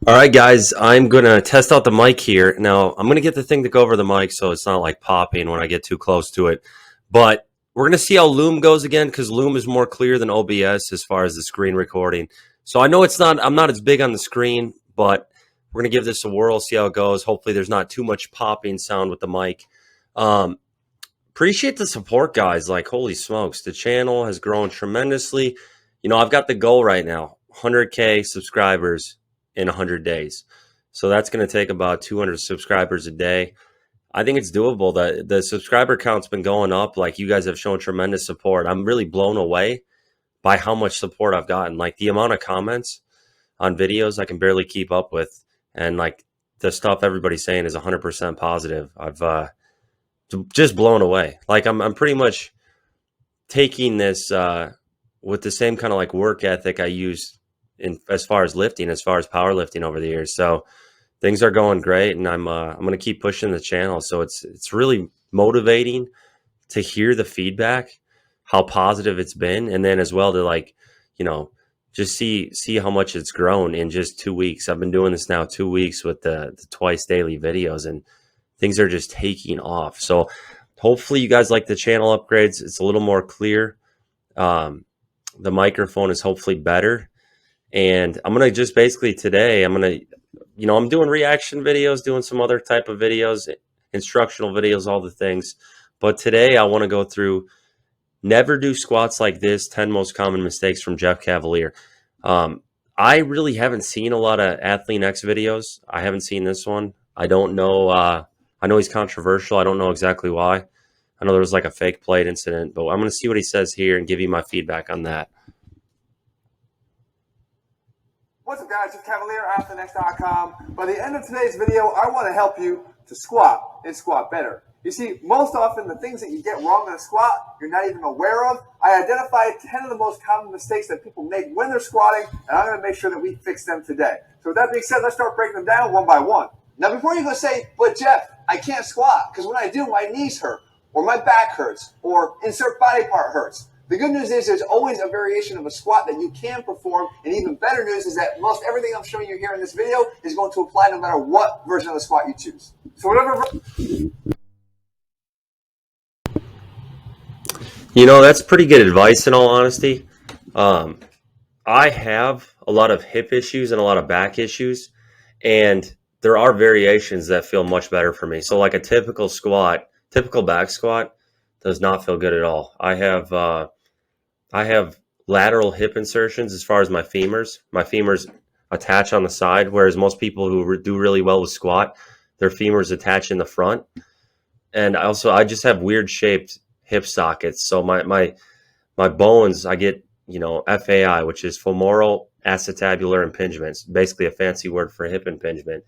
All right, guys, I'm going to test out the mic here. Now, I'm going to get the thing to go over the mic so it's not like popping when I get too close to it. But we're going to see how Loom goes again because Loom is more clear than OBS as far as the screen recording. So I know I'm not as big on the screen, but we're going to give this a whirl, see how it goes. Hopefully there's not too much popping sound with the mic. Appreciate the support, guys. Like, holy smokes, the channel has grown tremendously. You know, I've got the goal right now, 100K subscribers in 100 days. So that's going to take about 200 subscribers a day. I think it's doable. The subscriber count's been going up. Like, you guys have shown tremendous support. I'm really blown away by how much support I've gotten. Like, the amount of comments on videos I can barely keep up with. And like the stuff everybody's saying is 100% positive. I've just blown away. Like, I'm pretty much taking this with the same kind of like work ethic I used in as far as lifting, as far as powerlifting over the years. So things are going great, and I'm going to keep pushing the channel. So it's really motivating to hear the feedback, how positive it's been, and then as well to like, you know, just see how much it's grown in just 2 weeks. I've been doing this now 2 weeks with the twice daily videos, and things are just taking off. So hopefully you guys like the channel upgrades. It's a little more clear. The microphone is hopefully better. And I'm going to just basically today, I'm doing reaction videos, doing some other type of videos, instructional videos, all the things. But today I want to go through never do squats like this, 10 most common mistakes from Jeff Cavaliere. I really haven't seen a lot of ATHLEAN-X videos. I haven't seen this one. I don't know. I know he's controversial. I don't know exactly why. I know there was like a fake plate incident, but I'm going to see what he says here and give you my feedback on that. What's up, guys? It's Cavaliere, ATHLEAN-X.com. By the end of today's video, I want to help you to squat and squat better. You see, most often the things that you get wrong in a squat, you're not even aware of. I identified 10 of the most common mistakes that people make when they're squatting, and I'm going to make sure that we fix them today. So with that being said, let's start breaking them down one by one. Now, before you go say, but Jeff, I can't squat because when I do, my knees hurt, or my back hurts, or insert body part hurts. The good news is there's always a variation of a squat that you can perform, and even better news is that most everything I'm showing you here in this video is going to apply no matter what version of the squat you choose. So whatever. You know, that's pretty good advice in all honesty. I have a lot of hip issues and a lot of back issues, and there are variations that feel much better for me. So like a typical back squat does not feel good at all. I have lateral hip insertions as far as my femurs. My femurs attach on the side, whereas most people who do really well with squat, their femurs attach in the front. And I just have weird shaped hip sockets. So my bones, I get, FAI, which is femoral acetabular impingement. It's basically a fancy word for hip impingement.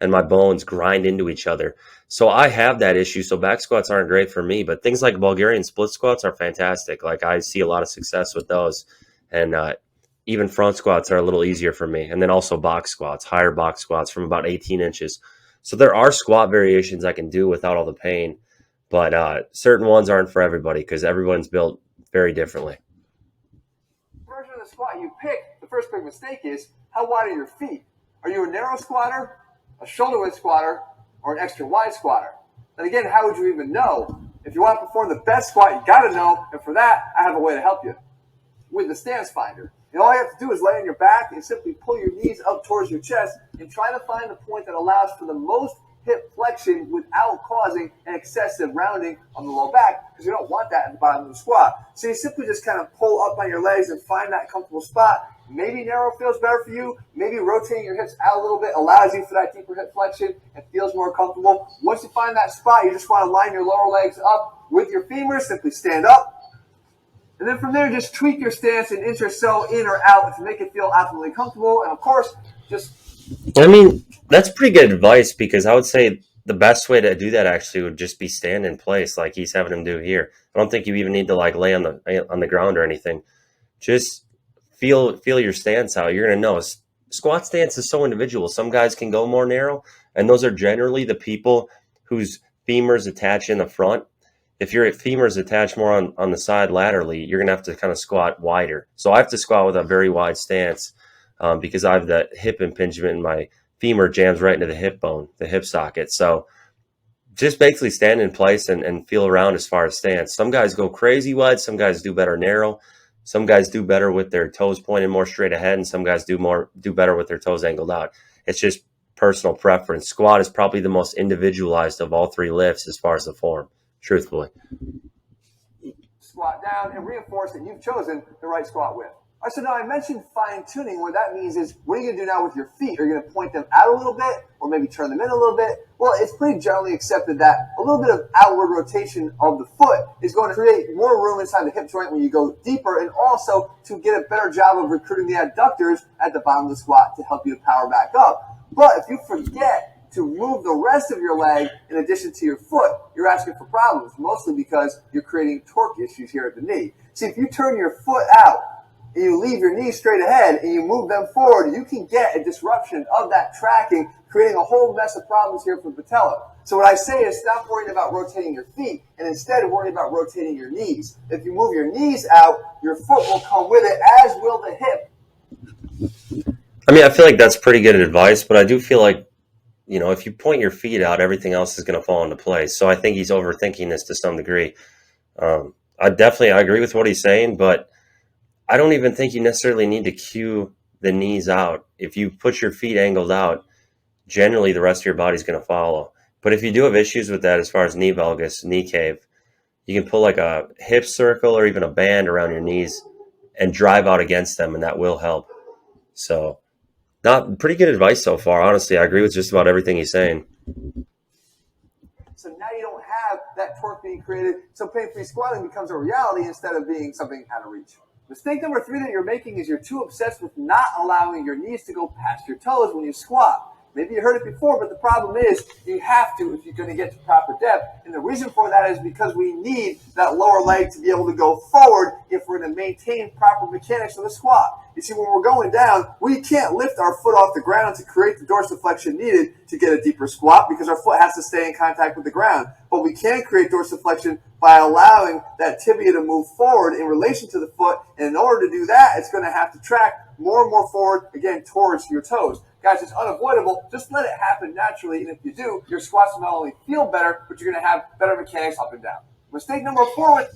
And my bones grind into each other. So I have that issue. So back squats aren't great for me, but things like Bulgarian split squats are fantastic. Like, I see a lot of success with those. And even front squats are a little easier for me. And then also box squats, higher box squats from about 18 inches. So there are squat variations I can do without all the pain, but certain ones aren't for everybody because everyone's built very differently. Version of the squat you pick, the first big mistake is, how wide are your feet? Are you a narrow squatter, a shoulder width squatter, or an extra wide squatter? And again, how would you even know? If you want to perform the best squat, you got to know, and for that, I have a way to help you with the stance finder. And all you have to do is lay on your back and simply pull your knees up towards your chest and try to find the point that allows for the most hip flexion without causing an excessive rounding on the low back, because you don't want that at the bottom of the squat. So you simply just kind of pull up on your legs and find that comfortable spot. Maybe narrow feels better for you. Maybe rotating your hips out a little bit allows you for that deeper hip flexion and feels more comfortable. Once you find that spot, you just want to line your lower legs up with your femurs. Simply stand up. And then from there, just tweak your stance an inch or so in or out to make it feel absolutely comfortable. And of course, that's pretty good advice, because I would say the best way to do that actually would just be stand in place like he's having him do here. I don't think you even need to like lay on the ground or anything. Just feel your stance out. You're going to know. Squat stance is so individual. Some guys can go more narrow, and those are generally the people whose femurs attach in the front. If your femurs attached more on the side laterally, you're going to have to kind of squat wider. So I have to squat with a very wide stance because I have the hip impingement and my femur jams right into the hip bone, the hip socket. So just basically stand in place and feel around as far as stance. Some guys go crazy wide. Some guys do better narrow. Some guys do better with their toes pointed more straight ahead, and some guys do better with their toes angled out. It's just personal preference. Squat is probably the most individualized of all three lifts as far as the form, truthfully. Squat down and reinforce that you've chosen the right squat width. All right, so now I mentioned fine tuning. What that means is, what are you going to do now with your feet? Are you going to point them out a little bit or maybe turn them in a little bit? Well, it's pretty generally accepted that a little bit of outward rotation of the foot is going to create more room inside the hip joint when you go deeper, and also to get a better job of recruiting the adductors at the bottom of the squat to help you to power back up. But if you forget to move the rest of your leg in addition to your foot, you're asking for problems, mostly because you're creating torque issues here at the knee. See, if you turn your foot out and you leave your knees straight ahead and you move them forward, you can get a disruption of that tracking, creating a whole mess of problems here for the patella. So what I say is, stop worrying about rotating your feet and instead worry about rotating your knees. If you move your knees out, your foot will come with it, as will the hip. I mean, I feel like that's pretty good advice, but I do feel like, you know, if you point your feet out, everything else is going to fall into place. So I think he's overthinking this to some degree. I agree with what he's saying, but I don't even think you necessarily need to cue the knees out. If you put your feet angled out, generally the rest of your body's going to follow. But if you do have issues with that as far as knee valgus, knee cave, you can pull like a hip circle or even a band around your knees and drive out against them, and that will help. So pretty good advice so far. Honestly, I agree with just about everything he's saying. So now you don't have that torque being created, so pain-free squatting becomes a reality instead of being something out of reach. Mistake number 3 that you're making is you're too obsessed with not allowing your knees to go past your toes when you squat. Maybe you heard it before, but the problem is you have to if you're going to get to proper depth. And the reason for that is because we need that lower leg to be able to go forward if we're going to maintain proper mechanics of the squat. You see, when we're going down, we can't lift our foot off the ground to create the dorsiflexion needed to get a deeper squat because our foot has to stay in contact with the ground. But we can create dorsiflexion by allowing that tibia to move forward in relation to the foot. And in order to do that, it's going to have to track more and more forward, again, towards your toes. Guys, it's unavoidable. Just let it happen naturally. And if you do, your squats will not only feel better, but you're going to have better mechanics up and down. Mistake number 4.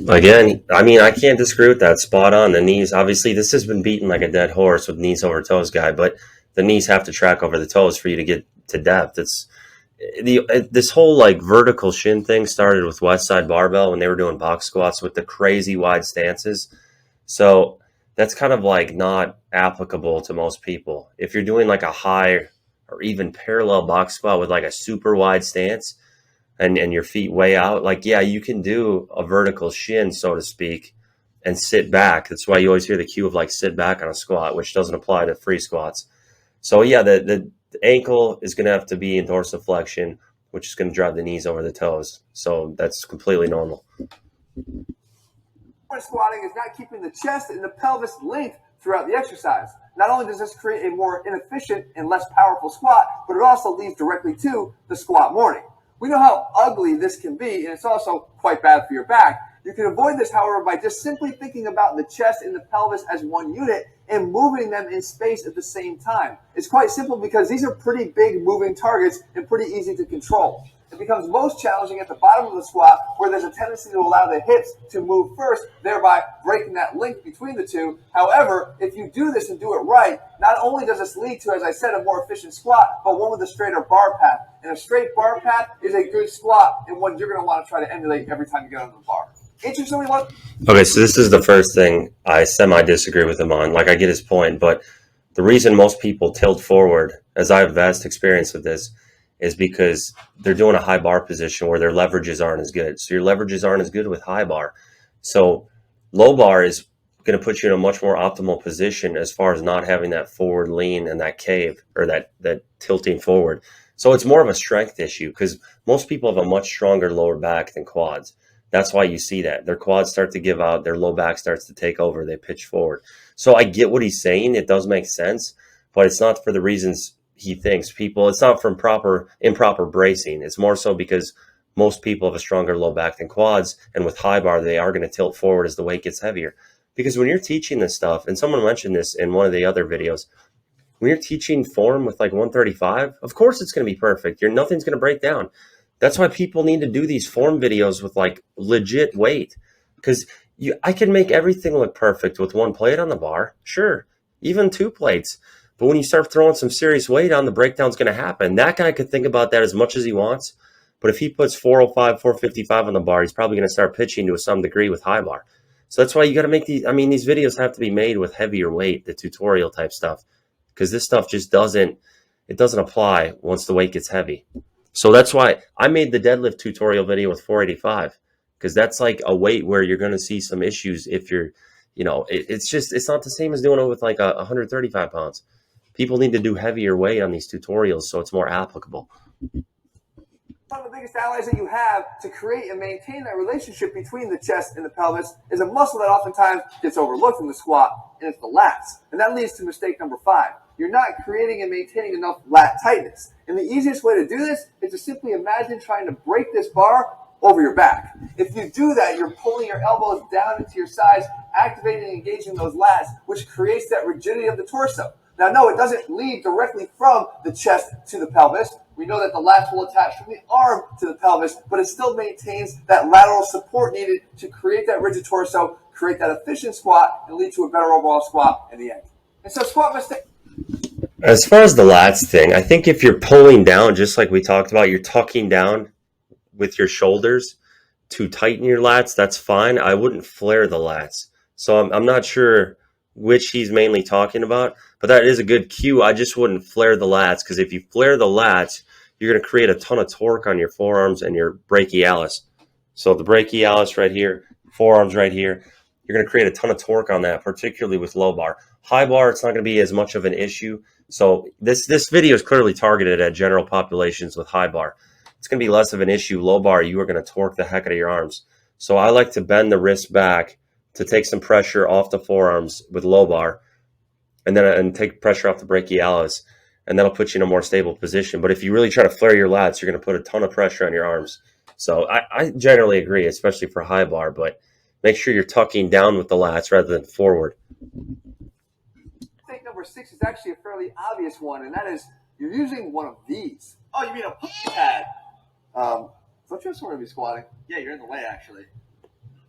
Again, I mean, I can't disagree with that. Spot on. The knees, obviously, this has been beaten like a dead horse with knees over toes guy, but the knees have to track over the toes for you to get to depth. This whole like vertical shin thing started with West Side Barbell when they were doing box squats with the crazy wide stances. So that's kind of like not applicable to most people. If you're doing like a high or even parallel box squat with like a super wide stance and your feet way out, like, yeah, you can do a vertical shin, so to speak, and sit back. That's why you always hear the cue of like sit back on a squat, which doesn't apply to free squats. So yeah, the ankle is going to have to be in dorsiflexion, which is going to drive the knees over the toes. So that's completely normal. Squatting is not keeping the chest and the pelvis linked throughout the exercise. Not only does this create a more inefficient and less powerful squat, but it also leads directly to the squat morning. We know how ugly this can be, and it's also quite bad for your back. You can avoid this, however, by just simply thinking about the chest and the pelvis as one unit and moving them in space at the same time. It's quite simple because these are pretty big moving targets and pretty easy to control. It becomes most challenging at the bottom of the squat, where there's a tendency to allow the hips to move first, thereby breaking that link between the two. However, if you do this and do it right, not only does this lead to, as I said, a more efficient squat, but one with a straighter bar path. And a straight bar path is a good squat and one you're going to want to try to emulate every time you get onto the bar. Interestingly, what? Okay, so this is the first thing I semi-disagree with him on. Like, I get his point, but the reason most people tilt forward, as I have vast experience with this, is because they're doing a high bar position where their leverages aren't as good. So your leverages aren't as good with high bar. So low bar is going to put you in a much more optimal position as far as not having that forward lean and that cave or that tilting forward. So it's more of a strength issue because most people have a much stronger lower back than quads. That's why you see that. Their quads start to give out, their low back starts to take over, they pitch forward. So I get what he's saying. It does make sense, but it's not for the reasons he thinks people. It's not from improper bracing. It's more so because most people have a stronger low back than quads, and with high bar, they are going to tilt forward as the weight gets heavier. Because when you're teaching this stuff, and someone mentioned this in one of the other videos, When you're teaching form with like 135, of course it's going to be perfect. Nothing's going to break down. That's why people need to do these form videos with like legit weight, because I can make everything look perfect with one plate on the bar, sure, even two plates. But when you start throwing some serious weight on, the breakdown's going to happen. That guy could think about that as much as he wants, but if he puts 405, 455 on the bar, he's probably going to start pitching to some degree with high bar. So that's why you got to make these. I mean, these videos have to be made with heavier weight, the tutorial type stuff, because this stuff just doesn't apply once the weight gets heavy. So that's why I made the deadlift tutorial video with 485, because that's like a weight where you're going to see some issues if you're, it's not the same as doing it with like 135 pounds. People need to do heavier weight on these tutorials so it's more applicable. One of the biggest allies that you have to create and maintain that relationship between the chest and the pelvis is a muscle that oftentimes gets overlooked in the squat, and it's the lats. And that leads to mistake number 5. You're not creating and maintaining enough lat tightness. And the easiest way to do this is to simply imagine trying to break this bar over your back. If you do that, you're pulling your elbows down into your sides, activating and engaging those lats, which creates that rigidity of the torso. Now, no, it doesn't lead directly from the chest to the pelvis. We know that the lats will attach from the arm to the pelvis, but it still maintains that lateral support needed to create that rigid torso, create that efficient squat, and lead to a better overall squat in the end. And so squat mistake. As far as the lats thing, I think if you're pulling down, just like we talked about, you're tucking down with your shoulders to tighten your lats, that's fine. I wouldn't flare the lats. So I'm not sure which he's mainly talking about, but that is a good cue. I just wouldn't flare the lats, because if you flare the lats, you're going to create a ton of torque on your forearms and your brachialis. So the brachialis right here, forearms right here, you're going to create a ton of torque on that, particularly with low bar. High bar, it's not going to be as much of an issue. So this video is clearly targeted at general populations with high bar. It's going to be less of an issue. Low bar, you are going to torque the heck out of your arms. So I like to bend the wrist back to take some pressure off the forearms with low bar, and take pressure off the brachialis, and that'll put you in a more stable position. But if you really try to flare your lats, you're going to put a ton of pressure on your arms. So I generally agree, especially for high bar, but make sure you're tucking down with the lats rather than forward. Mistake number 6 is actually a fairly obvious one, and that is you're using one of these. Oh, you mean a push pad? Don't you have somewhere to be squatting? Yeah, you're in the way, actually.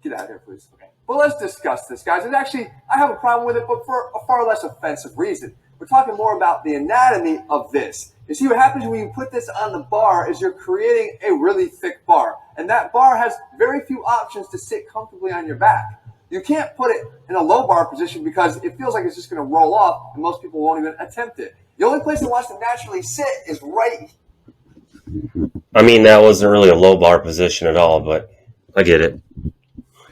Get out of here, please. Okay. But let's discuss this, guys. And actually, I have a problem with it, but for a far less offensive reason. We're talking more about the anatomy of this. You see, what happens when you put this on the bar is you're creating a really thick bar. And that bar has very few options to sit comfortably on your back. You can't put it in a low bar position because it feels like it's just going to roll off, and most people won't even attempt it. The only place it wants to naturally sit is right. I mean, that wasn't really a low bar position at all, but I get it.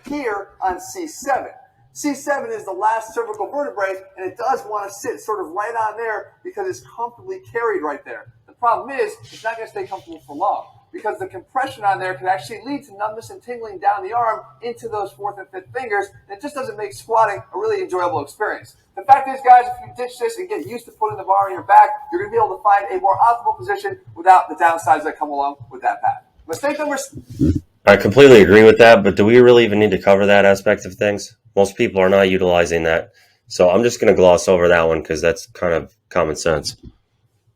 Here on C7. C7 is the last cervical vertebrae, and it does want to sit sort of right on there because it's comfortably carried right there. The problem is it's not going to stay comfortable for long because the compression on there can actually lead to numbness and tingling down the arm into those 4th and 5th fingers, and it just doesn't make squatting a really enjoyable experience. The fact is, guys, if you ditch this and get used to putting the bar on your back, you're going to be able to find a more optimal position without the downsides that come along with that pad. Mistake number 6. I completely agree with that, but do we really even need to cover that aspect of things? Most people are not utilizing that. So I'm just going to gloss over that one because that's kind of common sense.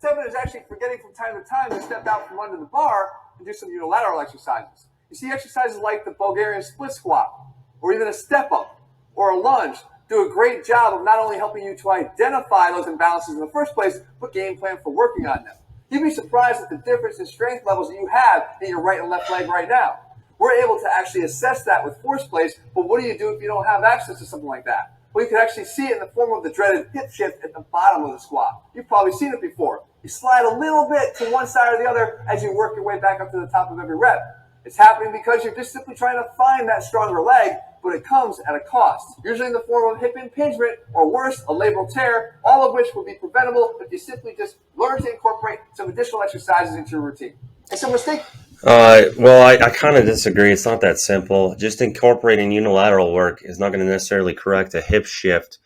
7 is actually forgetting from time to time to step out from under the bar and do some unilateral exercises. You see exercises like the Bulgarian split squat, or even a step up, or a lunge, do a great job of not only helping you to identify those imbalances in the first place, but game plan for working on them. You'd be surprised at the difference in strength levels that you have in your right and left leg right now. We're able to actually assess that with force plates, but what do you do if you don't have access to something like that? Well, you can actually see it in the form of the dreaded hip shift at the bottom of the squat. You've probably seen it before. You slide a little bit to one side or the other as you work your way back up to the top of every rep. It's happening because you're just simply trying to find that stronger leg, but it comes at a cost, usually in the form of hip impingement or worse, a labral tear, all of which will be preventable if you simply just learn to incorporate some additional exercises into your routine. It's a mistake. Well, I kind of disagree. It's not that simple. Just incorporating unilateral work is not going to necessarily correct a hip shift.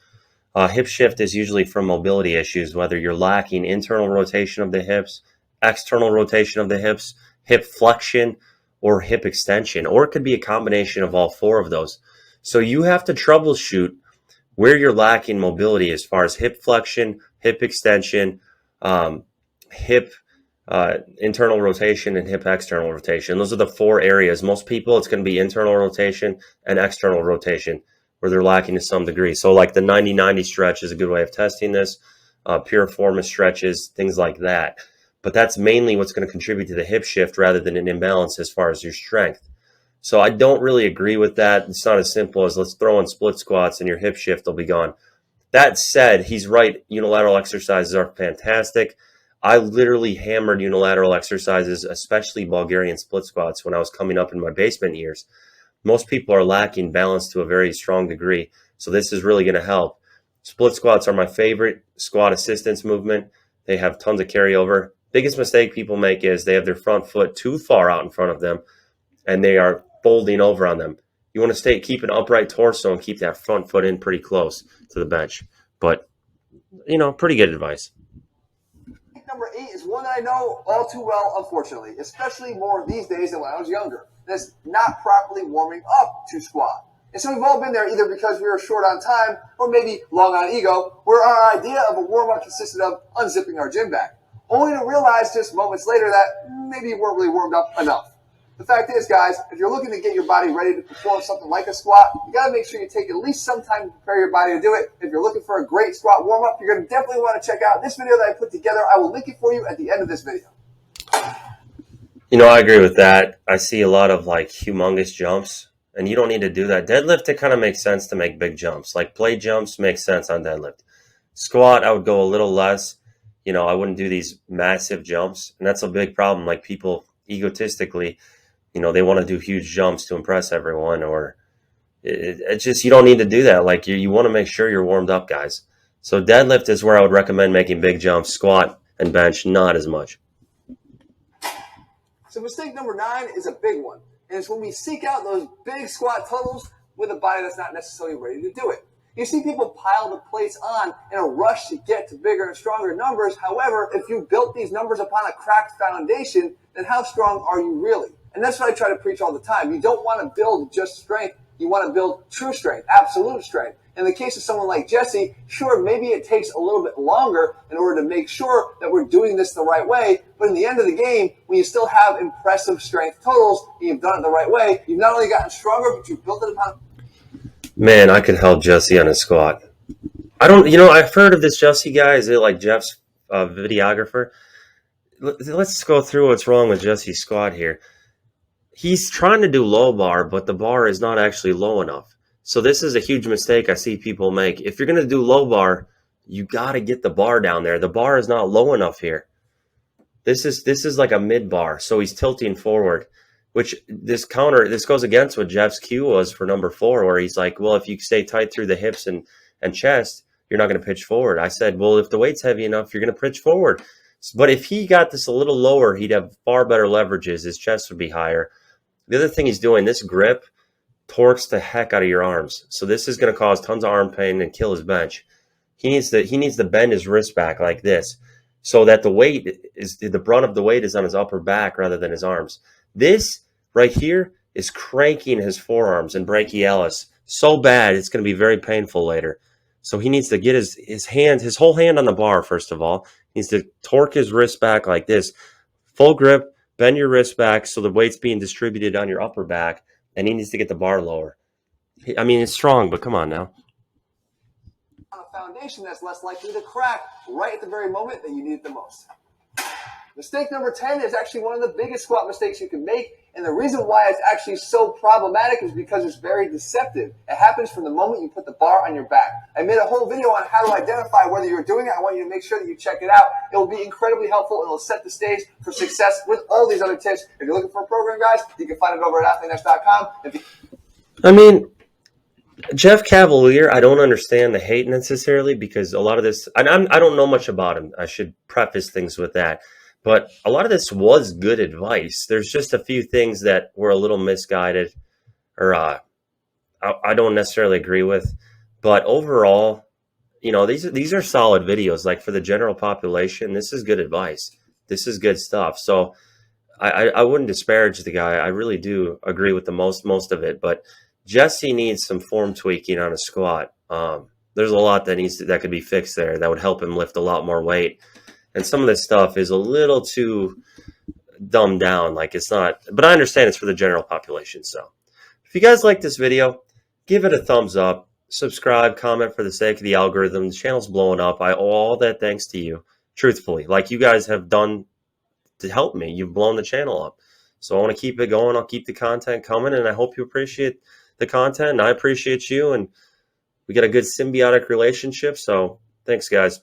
Hip shift is usually from mobility issues, whether you're lacking internal rotation of the hips, external rotation of the hips, hip flexion, or hip extension, or it could be a combination of all 4 of those. So you have to troubleshoot where you're lacking mobility as far as hip flexion, hip extension, hip internal rotation, and hip external rotation. Those are the 4 areas. Most people, it's going to be internal rotation and external rotation where they're lacking to some degree. So like the 90-90 stretch is a good way of testing this. Piriformis stretches, things like that. But that's mainly what's going to contribute to the hip shift rather than an imbalance as far as your strength. So I don't really agree with that. It's not as simple as let's throw in split squats and your hip shift will be gone. That said, he's right. Unilateral exercises are fantastic. I literally hammered unilateral exercises, especially Bulgarian split squats, when I was coming up in my basement years. Most people are lacking balance to a very strong degree, so this is really going to help. Split squats are my favorite squat assistance movement. They have tons of carryover. Biggest mistake people make is they have their front foot too far out in front of them, and they are folding over on them. You want to keep an upright torso and keep that front foot in pretty close to the bench. But, you know, pretty good advice. Number 8 is one that I know all too well, unfortunately, especially more these days than when I was younger. That's not properly warming up to squat. And so we've all been there either because we were short on time or maybe long on ego, where our idea of a warm-up consisted of unzipping our gym bag, only to realize just moments later that maybe you weren't really warmed up enough. The fact is, guys, if you're looking to get your body ready to perform something like a squat, you got to make sure you take at least some time to prepare your body to do it. If you're looking for a great squat warm-up, you're going to definitely want to check out this video that I put together. I will link it for you at the end of this video. You know, I agree with that. I see a lot of like humongous jumps, and you don't need to do that. Deadlift, it kind of makes sense to make big jumps. Like plate jumps makes sense on deadlift. Squat, I would go a little less. You know, I wouldn't do these massive jumps, and that's a big problem. Like people egotistically, you know, they want to do huge jumps to impress everyone, or it's just, you don't need to do that. Like you want to make sure you're warmed up, guys. So deadlift is where I would recommend making big jumps. Squat and bench, not as much. So mistake number 9 is a big one. And it's when we seek out those big squat totals with a body that's not necessarily ready to do it. You see people pile the plates on in a rush to get to bigger and stronger numbers. However, if you built these numbers upon a cracked foundation, then how strong are you really? And that's what I try to preach all the time. You don't want to build just strength. You want to build true strength, absolute strength. In the case of someone like Jesse, sure, maybe it takes a little bit longer in order to make sure that we're doing this the right way. But in the end of the game, when you still have impressive strength totals and you've done it the right way, you've not only gotten stronger, but you've built it upon. Man, I could help Jesse on his squat. I've heard of this Jesse guy. Is it like Jeff's videographer? Let's go through what's wrong with Jesse's squat here. He's trying to do low bar, but the bar is not actually low enough. So this is a huge mistake I see people make. If you're going to do low bar, you got to get the bar down there. The bar is not low enough here. This is like a mid bar, so he's tilting forward, which this goes against what Jeff's cue was for number 4, where he's like, well, if you stay tight through the hips and chest, you're not going to pitch forward. I said, well, if the weight's heavy enough, you're going to pitch forward. But if he got this a little lower, he'd have far better leverages. His chest would be higher. The other thing he's doing, this grip torques the heck out of your arms. So this is going to cause tons of arm pain and kill his bench. He needs to bend his wrist back like this so that the brunt of the weight is on his upper back rather than his arms. This right here is cranking his forearms and brachialis so bad it's going to be very painful later. So he needs to get his whole hand on the bar, first of all. He needs to torque his wrist back like this. Full grip, bend your wrist back so the weight's being distributed on your upper back, and he needs to get the bar lower. I mean, it's strong, but come on now. On a foundation that's less likely to crack right at the very moment that you need it the most. Mistake number 10 is actually one of the biggest squat mistakes you can make, and the reason why it's actually so problematic is because it's very deceptive. It happens from the moment you put the bar on your back. I made a whole video on how to identify whether you're doing it. I want you to make sure that you check it out. It will be incredibly helpful, and it will set the stage for success with all these other tips. If you're looking for a program, guys, you can find it over at ATHLEAN-X.com. Jeff Cavalier, I don't understand the hate necessarily, because a lot of this, I don't know much about him. I should preface things with that. But a lot of this was good advice. There's just a few things that were a little misguided, or I don't necessarily agree with. But overall, these are solid videos. Like for the general population, this is good advice. This is good stuff. So I wouldn't disparage the guy. I really do agree with the most of it. But Jesse needs some form tweaking on a squat. there's a lot that could be fixed there that would help him lift a lot more weight. And some of this stuff is a little too dumbed down. Like, it's not, but I understand it's for the general population. So if you guys like this video, give it a thumbs up, subscribe, comment for the sake of the algorithm. The channel's blowing up. I owe all that thanks to you, truthfully, like you guys have done to help me. You've blown the channel up. So I want to keep it going. I'll keep the content coming, and I hope you appreciate the content, and I appreciate you, and we got a good symbiotic relationship. So thanks, guys.